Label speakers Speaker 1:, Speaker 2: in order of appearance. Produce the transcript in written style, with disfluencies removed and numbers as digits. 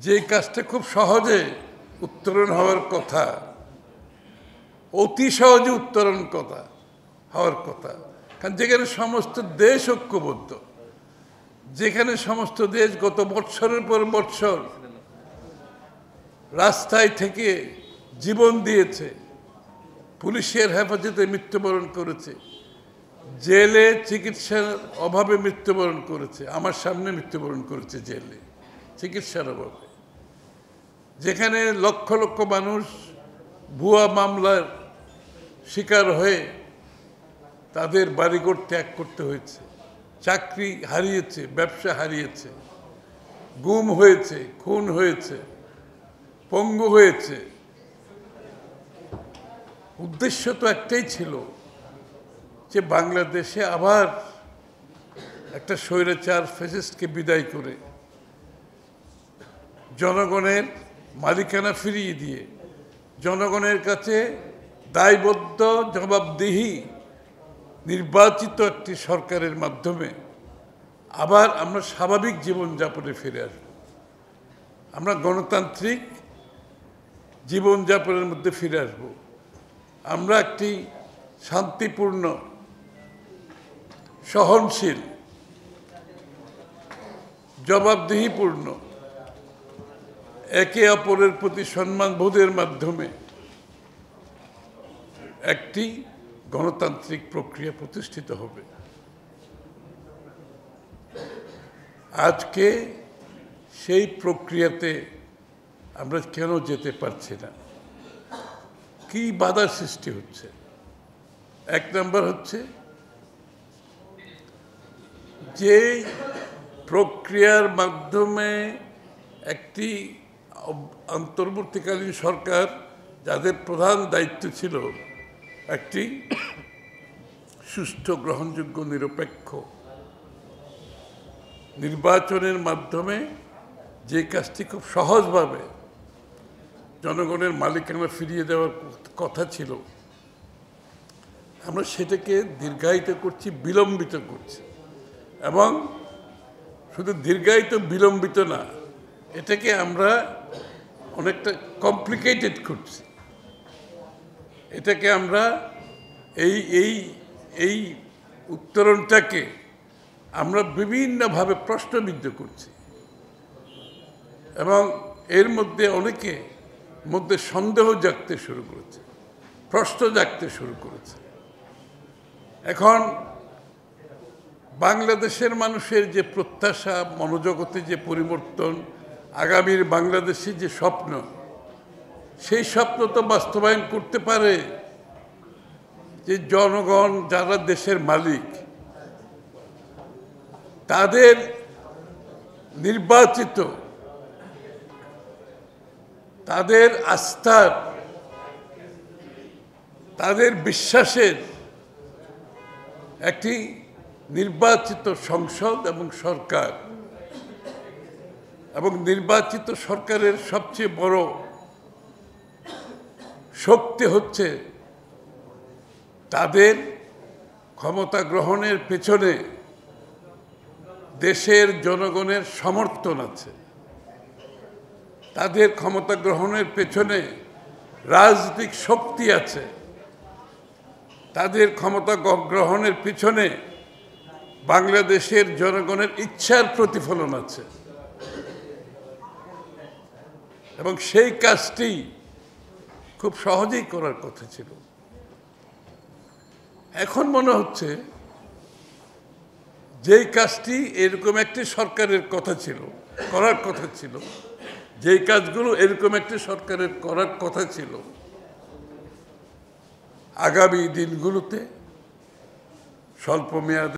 Speaker 1: যে কাজটা খুব সহজে উত্তরণ হওয়ার কথা, অতি সহজে উত্তরণ হওয়ার কথা, কারণ যেখানে সমস্ত দেশ ঐক্যবদ্ধ, যেখানে সমস্ত দেশ গত বৎসরের পর বৎসর রাস্তায় থেকে জীবন দিয়েছে, পুলিশের হেফাজতে মৃত্যুবরণ করেছে, জেলে চিকিৎসার অভাবে মৃত্যুবরণ করেছে, আমার সামনে মৃত্যুবরণ করেছে জেলে চিকিৎসার অভাবে, যেখানে লক্ষ লক্ষ মানুষ ভুয়া মামলার শিকার হয়ে তাদের বাড়িঘর ত্যাগ করতে হয়েছে, চাকরি হারিয়েছে, ব্যবসা হারিয়েছে, গুম হয়েছে, খুন হয়েছে, পঙ্গু হয়েছে। উদ্দেশ্য তো একটাই ছিল যে বাংলাদেশে আবার একটা স্বৈরাচার ফ্যাসিস্টকে বিদায় করে জনগণের মালিকানা ফিরিয়ে দিয়ে জনগণের কাছে দায়বদ্ধ জবাবদিহি নির্বাচিত একটি সরকারের মাধ্যমে আবার আমরা স্বাভাবিক জীবনযাপনে ফিরে আসব, আমরা গণতান্ত্রিক জীবনযাপনের মধ্যে ফিরে আসব, আমরা একটি শান্তিপূর্ণ, সহনশীল, জবাবদিহিপূর্ণ, একে অপরের প্রতি সম্মানবোধের মাধ্যমে একটি গণতান্ত্রিক প্রক্রিয়া প্রতিষ্ঠিত হবে। আজকে সেই প্রক্রিয়াতে আমরা কেন যেতে পারছি না? কি বাধার সৃষ্টি হচ্ছে? এক নম্বর হচ্ছে যে প্রক্রিয়ার মাধ্যমে একটি অন্তর্বর্তীকালীন সরকার, যাদের প্রধান দায়িত্ব ছিল একটি সুষ্ঠু, গ্রহণযোগ্য, নিরপেক্ষ নির্বাচনের মাধ্যমে যে কাজটি খুব সহজভাবে জনগণের মালিকানা ফিরিয়ে দেওয়ার কথা ছিল, আমরা সেটাকে দীর্ঘায়িত করছি, বিলম্বিত করছি, এবং শুধু দীর্ঘায়িত বিলম্বিত না, এটাকে আমরা অনেকটা কমপ্লিকেটেড করছি। এটাকে আমরা এই উত্তরণটাকে আমরা বিভিন্নভাবে প্রশ্নবিদ্ধ করছি, এবং এর মধ্যে অনেকে মধ্যে সন্দেহ জাগতে শুরু করেছে, প্রশ্ন জাগতে শুরু করেছে। এখন বাংলাদেশের মানুষের যে প্রত্যাশা, মনোজগতে যে পরিবর্তন, আগামীর বাংলাদেশের যে স্বপ্ন, সেই স্বপ্ন তো বাস্তবায়ন করতে পারে যে জনগণ, যারা দেশের মালিক, তাদের নির্বাচিত, তাদের আস্থার, তাদের বিশ্বাসের একটি নির্বাচিত সংসদ এবং সরকার, এবং নির্বাচিত সরকারের সবচেয়ে বড় শক্তি হচ্ছে তাদের ক্ষমতা গ্রহণের পেছনে দেশের জনগণের সমর্থন আছে, তাদের ক্ষমতা গ্রহণের পেছনে রাজনৈতিক শক্তি আছে, তাদের ক্ষমতা গ্রহণের পিছনে বাংলাদেশের জনগণের ইচ্ছার প্রতিফলন আছে, এবং সেই কাজটি খুব সহজেই করার কথা ছিল। এখন মনে হচ্ছে যেই কাজটি এরকম একটি সরকারের কথা ছিল, করার কথা ছিল, যেই কাজগুলো এরকম একটি সরকারের করার কথা ছিল, আগামী দিনগুলোতে স্বল্প মেয়াদে